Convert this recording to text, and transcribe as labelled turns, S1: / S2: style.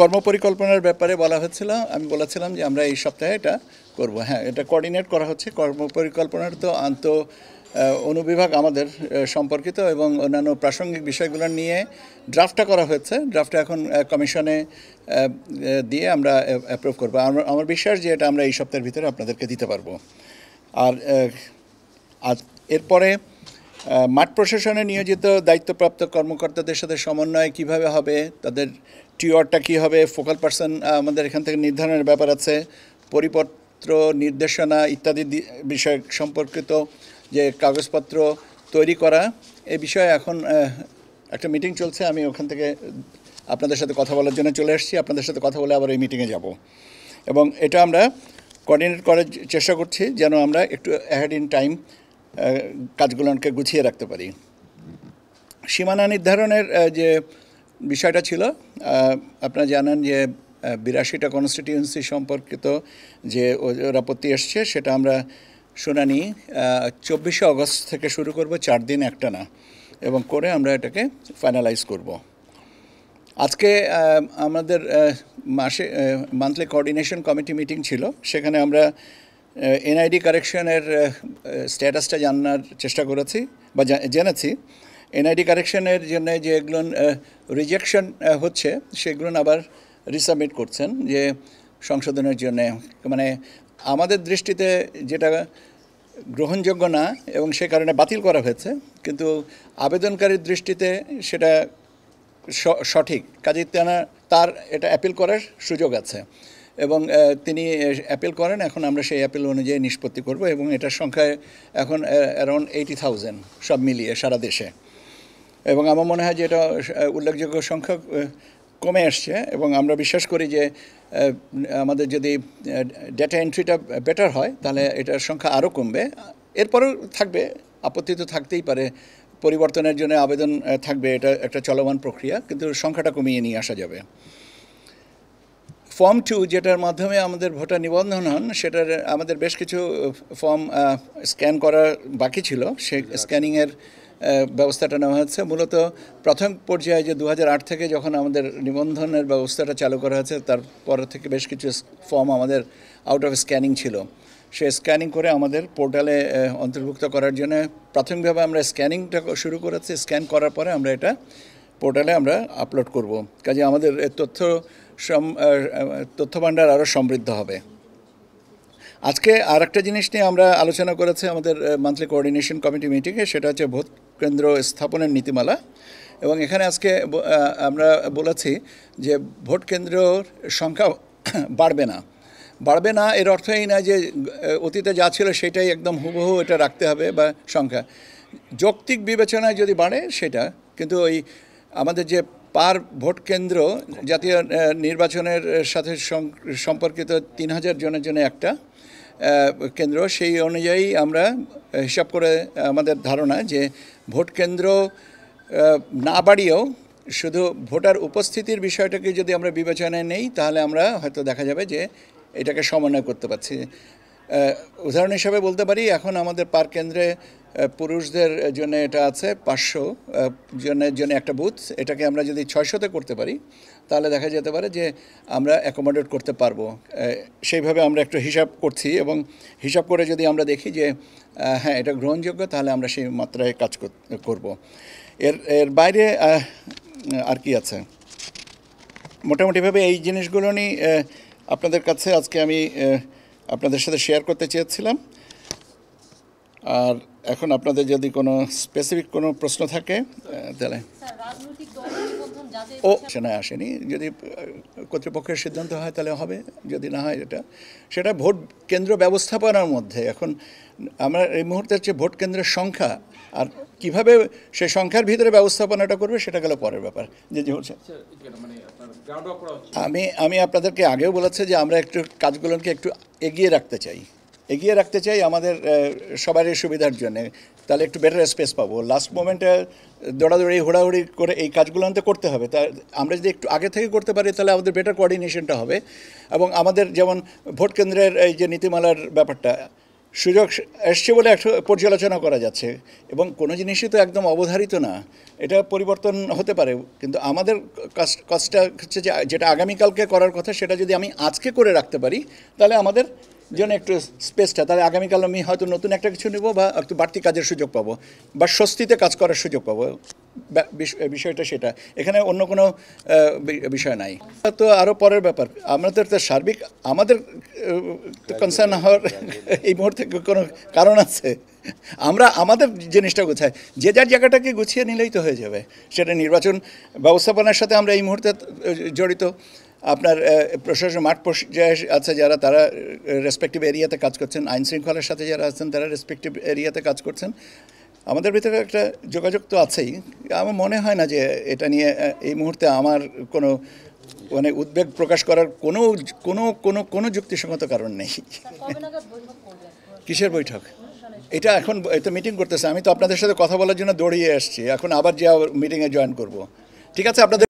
S1: কর্মপরিকল্পনার ব্যাপারে বলা হচ্ছিল, আমি বলেছিলাম যে আমরা এই সপ্তাহে এটা করব। হ্যাঁ, এটা কোঅর্ডিনেট করা হচ্ছে। কর্মপরিকল্পনার তো অনুবিভাগ আমাদের সম্পর্কিত এবং অন্যান্য প্রাসঙ্গিক বিষয়গুলো নিয়ে ড্রাফটটা করা হয়েছে। ড্রাফটটা এখন কমিশনে দিয়ে আমরা অ্যাপ্রুভ করবো। আমার বিশ্বাস যে এটা আমরা এই সপ্তাহের ভিতরে আপনাদেরকে দিতে পারবো। আর এরপরে মাঠ প্রশাসনে নিয়োজিত দায়িত্বপ্রাপ্ত কর্মকর্তাদের সাথে সমন্বয় কিভাবে হবে, তাদের টিওয়ারটা কী হবে, ফোকাল পার্সন আমাদের এখান থেকে নির্ধারণের ব্যাপার আছে, পরিপত্র নির্দেশনা ইত্যাদি বিষয় সম্পর্কিত যে কাগজপত্র তৈরি করা, এই বিষয়ে এখন একটা মিটিং চলছে। আমি ওখান থেকে আপনাদের সাথে কথা বলার জন্য চলে এসেছি। আপনাদের সাথে কথা বলে আবার এই মিটিংয়ে যাব এবং এটা আমরা কোঅর্ডিনেট করার চেষ্টা করছি যেন আমরা একটু অ্যাহেড ইন টাইম কাজগুলোকে গুছিয়ে রাখতে পারি। সীমানা নির্ধারণের যে বিষয়টা ছিল, আপনারা জানেন যে 82টা কনস্টিটিউয়েন্সি সম্পর্কিত যে আপত্তি এসছে, সেটা আমরা শুনানি 24শে অগস্ট থেকে শুরু করব, 4 দিন একটানা, এবং করে আমরা এটাকে ফাইনালাইজ করব। আজকে আমাদের মান্থলি কোঅর্ডিনেশন কমিটি মিটিং ছিল। সেখানে আমরা এনআইডি কারেকশনের স্ট্যাটাসটা জানার চেষ্টা করেছি বা জেনেছি। এনআইডি কারেকশনের জন্য যেগুলো রিজেকশন হচ্ছে সেগুলো আবার রিসাবমিট করছেন যে সংশোধনের জন্য, মানে আমাদের দৃষ্টিতে যেটা গ্রহণযোগ্য না এবং সে কারণে বাতিল করা হয়েছে, কিন্তু আবেদনকারীর দৃষ্টিতে সেটা সঠিক। কাজেই তার এটা অ্যাপিল করার সুযোগ আছে এবং তিনি অ্যাপিল করেন। এখন আমরা সেই অ্যাপিল অনুযায়ী নিষ্পত্তি করব এবং এটার সংখ্যায় এখন অ্যারাউন্ড 80,000 সব মিলিয়ে সারা দেশে, এবং আমার মনে হয় যে এটা উল্লেখযোগ্য সংখ্যা কমে আসছে এবং আমরা বিশ্বাস করি যে আমাদের যদি ডেটা এন্ট্রিটা বেটার হয় তাহলে এটার সংখ্যা আরও কমবে। এরপরেও থাকবে, আপত্তি তো থাকতেই পারে, পরিবর্তনের জন্য আবেদন থাকবে, এটা একটা চলমান প্রক্রিয়া, কিন্তু সংখ্যাটা কমিয়ে নিয়ে আসা যাবে। ফর্ম 2 যেটার মাধ্যমে আমাদের ভোটার নিবন্ধন হন, সেটার আমাদের বেশ কিছু ফর্ম স্ক্যান করা বাকি ছিল। সে স্ক্যানিংয়ের ব্যবস্থাটা নেওয়া হচ্ছে। মূলত প্রথম পর্যায়ে যে 2008 থেকে যখন আমাদের নিবন্ধনের ব্যবস্থাটা চালু করা হয়েছে, তারপর থেকে বেশ কিছু ফর্ম আমাদের আউট অফ স্ক্যানিং ছিল। সে স্ক্যানিং করে আমাদের পোর্টালে অন্তর্ভুক্ত করার জন্য প্রাথমিকভাবে আমরা স্ক্যানিংটা শুরু করেছি। স্ক্যান করার পরে আমরা এটা পোর্টালে আমরা আপলোড করব। কাজে আমাদের তথ্য ভাণ্ডার আরও সমৃদ্ধ হবে। আজকে আর একটা জিনিস নিয়ে আমরা আলোচনা করেছি আমাদের মান্থলি কোঅর্ডিনেশন কমিটি মিটিংয়ে, সেটা হচ্ছে ভোট কেন্দ্র স্থাপনের নীতিমালা। এবং এখানে আজকে আমরা বলেছি যে ভোট কেন্দ্রের সংখ্যা বাড়বে না। এর অর্থ এই না যে অতীতে যা ছিল সেটাই একদম হুবহু এটা রাখতে হবে বা সংখ্যা যৌক্তিক বিবেচনায় যদি বাড়ে সেটা, কিন্তু ওই আমাদের যে পার ভোট কেন্দ্র জাতীয় নির্বাচনের সাথে সম্পর্কিত 3000 জনের জন্য একটা কেন্দ্র, সেই অনুযায়ী আমরা হিসাব করে আমাদের ধারণা যে ভোট কেন্দ্র না বাড়িয়েও শুধু ভোটার উপস্থিতির বিষয়টাকে যদি আমরা বিবেচনায় নেই, তাহলে আমরা হয়তো দেখা যাবে যে এটাকে সমন্বয় করতে পারছি। উদাহরণ হিসাবে বলতে পারি, এখন আমাদের পার কেন্দ্রে পুরুষদের জন্য এটা আছে 500 জনের জন্য একটা বুথ। এটাকে আমরা যদি 600-তে করতে পারি তাহলে দেখা যেতে পারে যে আমরা অ্যাকোমোডেট করতে পারবো। সেইভাবে আমরা একটু হিসাব করছি এবং হিসাব করে যদি আমরা দেখি যে হ্যাঁ এটা গ্রহণযোগ্য, তাহলে আমরা সেই মাত্রায় কাজ করব। এর বাইরে আর কি আছে, মোটামুটিভাবে এই জিনিসগুলো নিয়ে আপনাদের কাছে আজকে আমি আপনাদের সাথে শেয়ার করতে চেয়েছিলাম। আর এখন আপনাদের যদি কোনো স্পেসিফিক কোনো প্রশ্ন থাকে তাহলে সেটা আসেনি, যদি কর্তৃপক্ষের সিদ্ধান্ত হয় তাহলে হবে, যদি না হয় সেটা ভোট কেন্দ্র ব্যবস্থাপনার মধ্যে। এখন আমরা এই মুহূর্তে হচ্ছে ভোট কেন্দ্রের সংখ্যা, আর কিভাবে সেই সংখ্যার ভিতরে ব্যবস্থাপনাটা করবে সেটা গেল পরের ব্যাপার। যে হচ্ছে আমি আপনাদেরকে আগেও বলেছি যে আমরা একটু কাজগুলোকে একটু এগিয়ে রাখতে চাই আমাদের সবারই সুবিধার জন্যে, তাহলে একটু বেটার স্পেস পাবো। লাস্ট মোমেন্টে দৌড়াদৌড়ি হুড়াহুড়ি করে এই কাজগুলো আনতে করতে হবে। তা আমরা যদি একটু আগে থেকে করতে পারি তাহলে আমাদের বেটার কোঅর্ডিনেশনটা হবে। এবং আমাদের যেমন ভোট কেন্দ্রের এই যে নীতিমালার ব্যাপারটা, সুযোগ এসছে বলে একটা পর্যালোচনা করা যাচ্ছে এবং কোনো জিনিসই তো একদম অবধারিত না, এটা পরিবর্তন হতে পারে। কিন্তু আমাদের কাজটা হচ্ছে যে যেটা আগামীকালকে করার কথা সেটা যদি আমি আজকে করে রাখতে পারি তাহলে আমাদের জন্য একটু স্পেসটা, তাহলে আগামীকাল আমি হয়তো নতুন একটা কিছু নেব বা একটু বাড়তি কাজের সুযোগ পাবো বা স্বস্তিতে কাজ করার সুযোগ পাবো। বিষয়টা সেটা, এখানে অন্য কোনো বিষয় নাই। তো আরও পরের ব্যাপার, আমাদের তো সার্বিক আমাদের কনসার্ন হওয়ার এই মুহূর্তে কোনো কারণ আছে? আমরা আমাদের জিনিসটা গোছাই, যে যার জায়গাটাকে গুছিয়ে নিলেই তো হয়ে যাবে। সেটা নির্বাচন ব্যবস্থাপনার সাথে আমরা এই মুহূর্তে জড়িত, আপনার প্রশাসন মাঠ পর্যায়ে আছে যারা, তারা রেসপেক্টিভ এরিয়াতে কাজ করছেন, আইন শৃঙ্খলার সাথে যারা আছেন তারা রেসপেক্টিভ এরিয়াতে কাজ করছেন। আমাদের ভিতরে একটা যোগাযোগ তো আছেই। আমার মনে হয় না যে এটা নিয়ে এই মুহূর্তে আমার কোনো মানে উদ্বেগ প্রকাশ করার কোনো কোনো কোনো কোনো যুক্তিসঙ্গত কারণ নেই। কিসের বৈঠক? এটা এখন এটা মিটিং করতেছে, আমি তো আপনাদের সাথে কথা বলার জন্য দৌড়িয়ে আসছি, এখন আবার যে মিটিংয়ে জয়েন করব। ঠিক আছে, আপনাদের